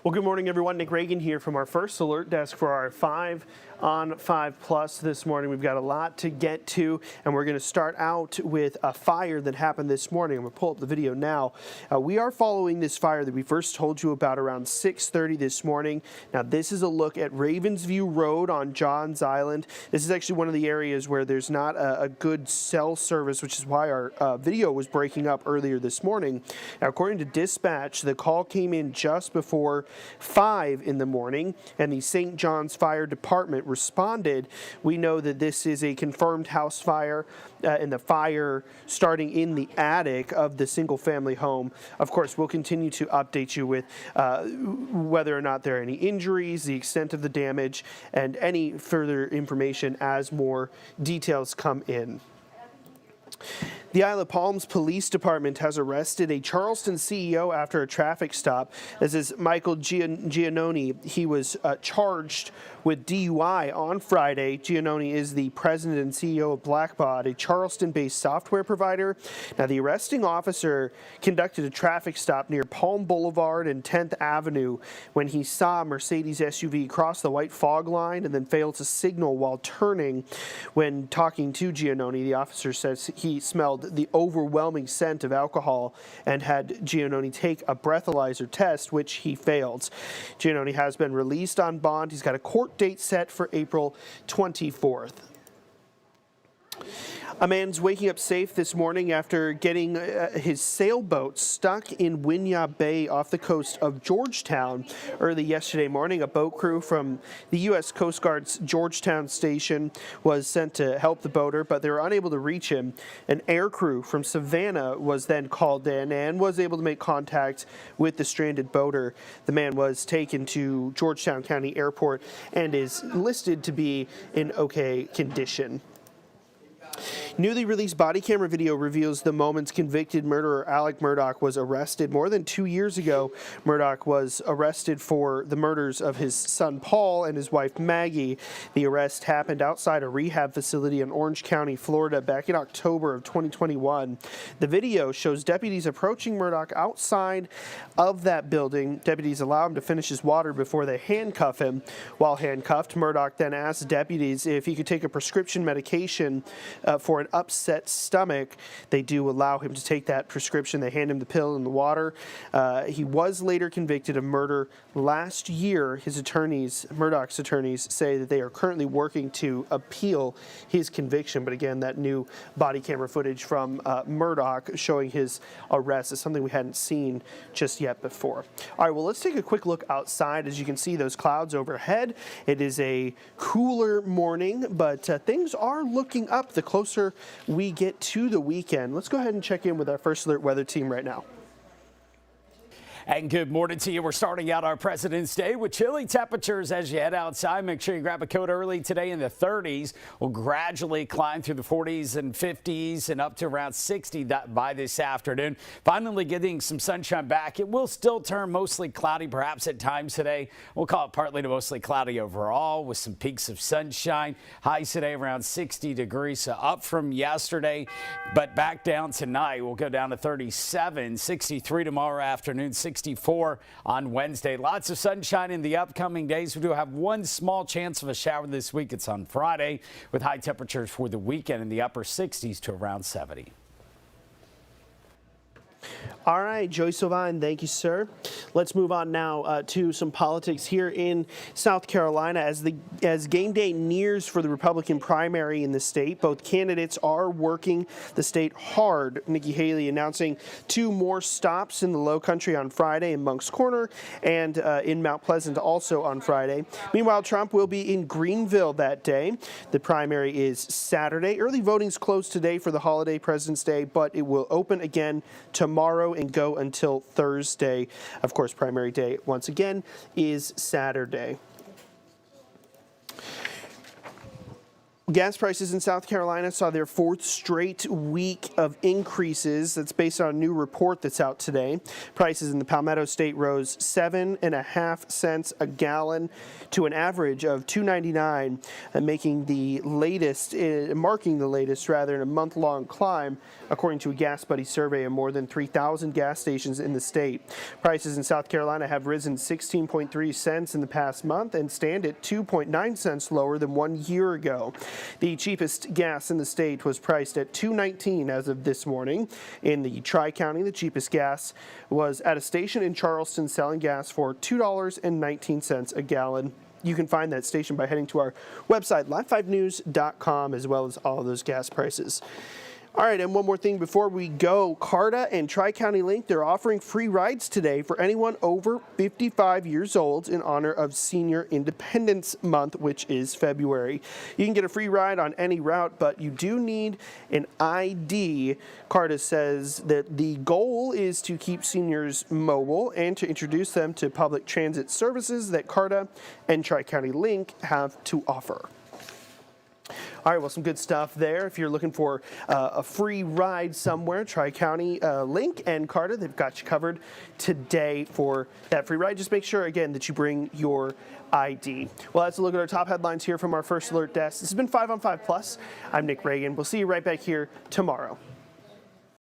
Well, good morning, everyone. Nick Reagan here from our first alert desk for our 5 on 5 Plus this morning. We've got a lot to get to, and we're going to start out with a fire that happened this morning. I'm going to pull up the video now. We are following this fire that we first told you about around 6:30 this morning. Now, this is a look at Ravensview Road on Johns Island. This is actually one of the areas where there's not a good cell service, which is why our video was breaking up earlier this morning. Now, according to dispatch, the call came in just before 5 in the morning, and the St. John's Fire Department responded. We know that this is a confirmed house fire, and the fire starting in the attic of the single-family home. Of course, we'll continue to update you with whether or not there are any injuries, the extent of the damage, and any further information as more details come in. The Isle of Palms Police Department has arrested a Charleston CEO after a traffic stop. This is Michael Giannone. He was charged with DUI on Friday. Giannone is the president and CEO of Blackbaud, a Charleston-based software provider. Now, the arresting officer conducted a traffic stop near Palm Boulevard and 10th Avenue when he saw a Mercedes SUV cross the white fog line and then failed to signal while turning. When talking to Giannone, the officer says he smelled the overwhelming scent of alcohol and had Giannone take a breathalyzer test, which he failed. Giannone has been released on bond. He's got a court date set for April 24th. A man's waking up safe this morning after getting his sailboat stuck in Winyah Bay off the coast of Georgetown. Early yesterday morning, a boat crew from the U.S. Coast Guard's Georgetown station was sent to help the boater, but they were unable to reach him. An air crew from Savannah was then called in and was able to make contact with the stranded boater. The man was taken to Georgetown County Airport and is listed to be in okay condition. Newly released body camera video reveals the moments convicted murderer Alec Murdaugh was arrested. More than 2 years ago, Murdaugh was arrested for the murders of his son Paul and his wife Maggie. The arrest happened outside a rehab facility in Orange County, Florida, back in October of 2021. The video shows deputies approaching Murdaugh outside of that building. Deputies allow him to finish his water before they handcuff him. While handcuffed, Murdaugh then asked deputies if he could take a prescription medication for an upset stomach. They do allow him to take that prescription. They hand him the pill and the water. He was later convicted of murder last year. His attorneys, Murdaugh's attorneys, say that they are currently working to appeal his conviction. But again, that new body camera footage from Murdaugh showing his arrest is something we hadn't seen just yet before. All right, well, let's take a quick look outside. As you can see, those clouds overhead. It is a cooler morning, but things are looking up the closer we get to the weekend. Let's go ahead and check in with our First Alert weather team right now. And good morning to you. We're starting out our President's Day with chilly temperatures as you head outside. Make sure you grab a coat early today in the 30s. We'll gradually climb through the 40s and 50s and up to around 60 by this afternoon. Finally getting some sunshine back. It will still turn mostly cloudy, perhaps at times today. We'll call it partly to mostly cloudy overall with some peaks of sunshine. Highs today around 60 degrees, so up from yesterday, but back down tonight. We'll go down to 37, 63 tomorrow afternoon, 64 on Wednesday. Lots of sunshine in the upcoming days. We do have one small chance of a shower this week. It's on Friday with high temperatures for the weekend in the upper 60s to around 70. All right, Joey Sylvain, thank you, sir. Let's move on now to some politics here in South Carolina. As game day nears for the Republican primary in the state, both candidates are working the state hard. Nikki Haley announcing 2 more stops in the Low Country on Friday in Moncks Corner and in Mount Pleasant also on Friday. Meanwhile, Trump will be in Greenville that day. The primary is Saturday. Early voting's closed today for the holiday President's Day, but it will open again tomorrow and go until Thursday. Of course, primary day, once again, is Saturday. Gas prices in South Carolina saw their fourth straight week of increases. That's based on a new report that's out today. Prices in the Palmetto State rose 7.5 cents a gallon to an average of $2.99, marking the latest in a month-long climb, according to a Gas Buddy survey of more than 3,000 gas stations in the state. Prices in South Carolina have risen 16.3 cents in the past month and stand at 2.9 cents lower than 1 year ago. The cheapest gas in the state was priced at $2.19 as of this morning. In the Tri-County, the cheapest gas was at a station in Charleston selling gas for $2.19 a gallon. You can find that station by heading to our website, live5news.com, as well as all of those gas prices. All right, and one more thing before we go. CARTA and Tri-County Link, they're offering free rides today for anyone over 55 years old in honor of Senior Independence Month, which is February. You can get a free ride on any route, but you do need an ID. CARTA says that the goal is to keep seniors mobile and to introduce them to public transit services that CARTA and Tri-County Link have to offer. All right, well, some good stuff there. If you're looking for a free ride somewhere, Tri-County Link and CARTA, they've got you covered today for that free ride. Just make sure, again, that you bring your ID. Well, that's a look at our top headlines here from our First Alert Desk. This has been 5 on 5 Plus. I'm Nick Reagan. We'll see you right back here tomorrow.